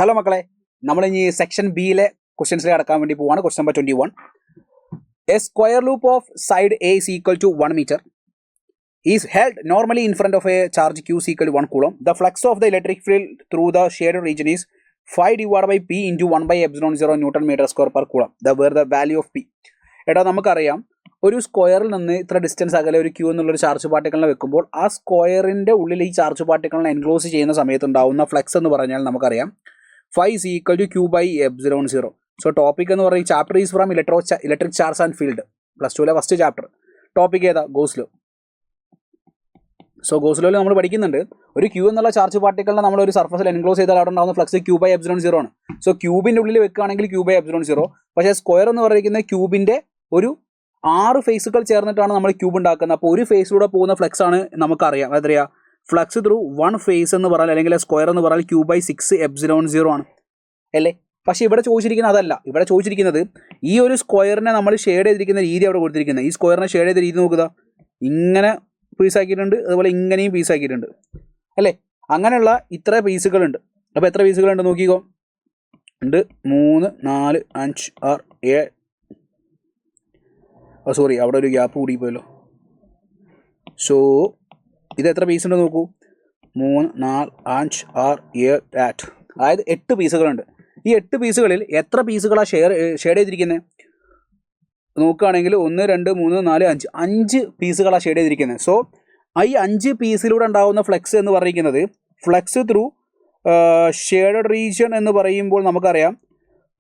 Hello മക്കളെ, നമ്മൾ ഇനി സെക്ഷൻ ബിയിലെ ക്വസ്റ്റ്യൻസിലേക്ക് കടക്കാൻ വേണ്ടി പോവാണ്. Question number 21. A square loop of side A is equal to 1 meter is held normally in front of a charge q is equal to 1 coulomb. The flux of the electric field through the shaded region is 5 divided by p into 1 by epsilon 0 Newton meter square per coulomb. Where the value of p. എടാ നമുക്കറിയാം, ഒരു സ്ക്വയറിൽ നിന്ന് ഇത്ര distance അകലെ ഒരു Q എന്നുള്ളൊരു charge പാർട്ടിക്കിളിനെ വെക്കുമ്പോൾ ആ സ്ക്വയറിൻ്റെ ഉള്ളിൽ ഈ ചാർജ് പാർട്ടിക്കിളിനെ എൻക്ലോസ് ചെയ്യുന്ന സമയത്ത് ഉണ്ടാവുന്ന ഫ്ലക്സ് എന്ന് പറഞ്ഞാൽ നമുക്കറിയാം 5 is equal to q by epsilon 0. So topic എന്ന് പറയുന്നത് chapter is from electric charge and field. +2 first chapter. Topic ഏതാ? Gauss law. സോ ഗോസ് ലോയിൽ നമ്മൾ പഠിക്കുന്നുണ്ട്, ഒരു ക്യൂ എന്നുള്ള ചാർജ് പാർട്ടിക്കിളിനെ നമ്മൾ ഒരു സർഫസിൽ എൻക്ലോസ് ചെയ്താൽ അവിടെ ഉണ്ടാകുന്ന ഫ്ലക്സ് q by epsilon 0 ആണ്. സോ ക്യൂബിൻ്റെ ഉള്ളിൽ വെക്കുകയാണെങ്കിൽ q by epsilon 0. പക്ഷേ സ്ക്വയർ എന്ന് പറയുന്നത് ക്യൂബിൻ്റെ ഒരു 6 ഫേസുകൾ ചേർന്നിട്ടാണ് നമ്മൾ ക്യൂബ് ഉണ്ടാക്കുന്നത്. അപ്പോൾ ഒരു ഫേസിലൂടെ പോകുന്ന ഫ്ലക്സ് ആണ് നമുക്കറിയാം. എത്രയാ? ഫ്ലക്സ് ത്രൂ 1 ഫേസ് എന്ന് പറഞ്ഞാൽ, അല്ലെങ്കിൽ സ്ക്വയർ എന്ന് പറഞ്ഞാൽ q by 6 epsilon 0 ആണ് അല്ലേ? പക്ഷേ ഇവിടെ ചോദിച്ചിരിക്കുന്നത് അതല്ല. ഇവിടെ ചോദിച്ചിരിക്കുന്നത് ഈ ഒരു സ്ക്വയറിനെ നമ്മൾ ഷെയ്ഡ് ചെയ്തിരിക്കുന്ന രീതി അവിടെ കൊടുത്തിരിക്കുന്നത്. ഈ സ്ക്വയറിനെ ഷെയ്ഡ് ചെയ്ത രീതി നോക്കുക, ഇങ്ങനെ പീസാക്കിയിട്ടുണ്ട്, അതുപോലെ ഇങ്ങനെയും പീസാക്കിയിട്ടുണ്ട് അല്ലേ? അങ്ങനെയുള്ള ഇത്ര പീസുകളുണ്ട്. അപ്പോൾ എത്ര പീസുകളുണ്ട് നോക്കിക്കോ. ഉണ്ട് 3, 4, 5, 6, 7. സോറി, അവിടെ ഒരു ഗ്യാപ്പ് കൂടിപ്പോയല്ലോ. സോ ഇത് എത്ര പീസ് ഉണ്ട് നോക്കൂ. 3, 4, 5, 6, 7, 8. അതായത് 8 പീസുകളുണ്ട്. ഈ 8 പീസുകളിൽ എത്ര പീസുകളാണ് ഷെയ്ഡ് ചെയ്തിരിക്കുന്നത് നോക്കുകയാണെങ്കിൽ 1, 2, 3, 4, 5 5 പീസുകളാണ് ഷെയ്ഡ് ചെയ്തിരിക്കുന്നത്. സോ ഈ 5 പീസിലൂടെ ഉണ്ടാകുന്ന ഫ്ലക്സ് എന്ന് പറയുന്നത് ഫ്ലക്സ് ത്രൂ ഷെയ്ഡഡ് റീജിയൻ എന്ന് പറയുമ്പോൾ നമുക്കറിയാം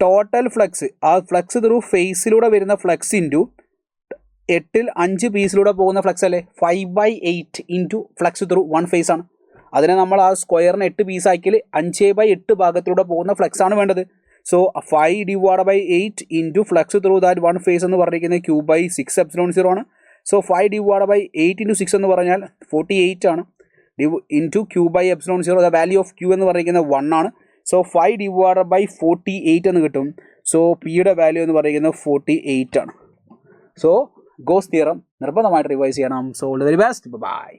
ടോട്ടൽ ഫ്ലക്സ്, ആ ഫ്ലക്സ് ത്രൂ ഫേസിലൂടെ വരുന്ന ഫ്ലക്സ് ഇൻറ്റു 8ൽ 5 പീസിലൂടെ പോകുന്ന ഫ്ലക്സ് അല്ലേ? 5/8 ഇൻറ്റു ഫ്ലക്സ് ത്രൂ 1 ഫേസ് ആണ്. അതിനെ നമ്മൾ ആ സ്ക്വയറിന് 8 പീസാക്കിയാൽ 5/8 ഭാഗത്തിലൂടെ പോകുന്ന ഫ്ലക്സ് ആണ് വേണ്ടത്. So 5 divided by 8 into flux through that 1 phase എന്ന് പറഞ്ഞിരിക്കുന്നത് q by 6 epsilon 0 ആണ്. സോ 5 divided by 8 ഇൻറ്റു 6 എന്ന് പറഞ്ഞാൽ 48 ആണ്. Into q by epsilon 0, the value of q എന്ന് പറഞ്ഞിരിക്കുന്നത് 1 ആണ്. സോ 5 divided by 48 എന്ന് കിട്ടും. സോ പിയുടെ വാല്യൂ എന്ന് പറയുന്നത് 48 ആണ്. സോ ഗോസ് തിയറം നിർബന്ധമായിട്ട് റിവൈസ് ചെയ്യണം. So all the very best. By.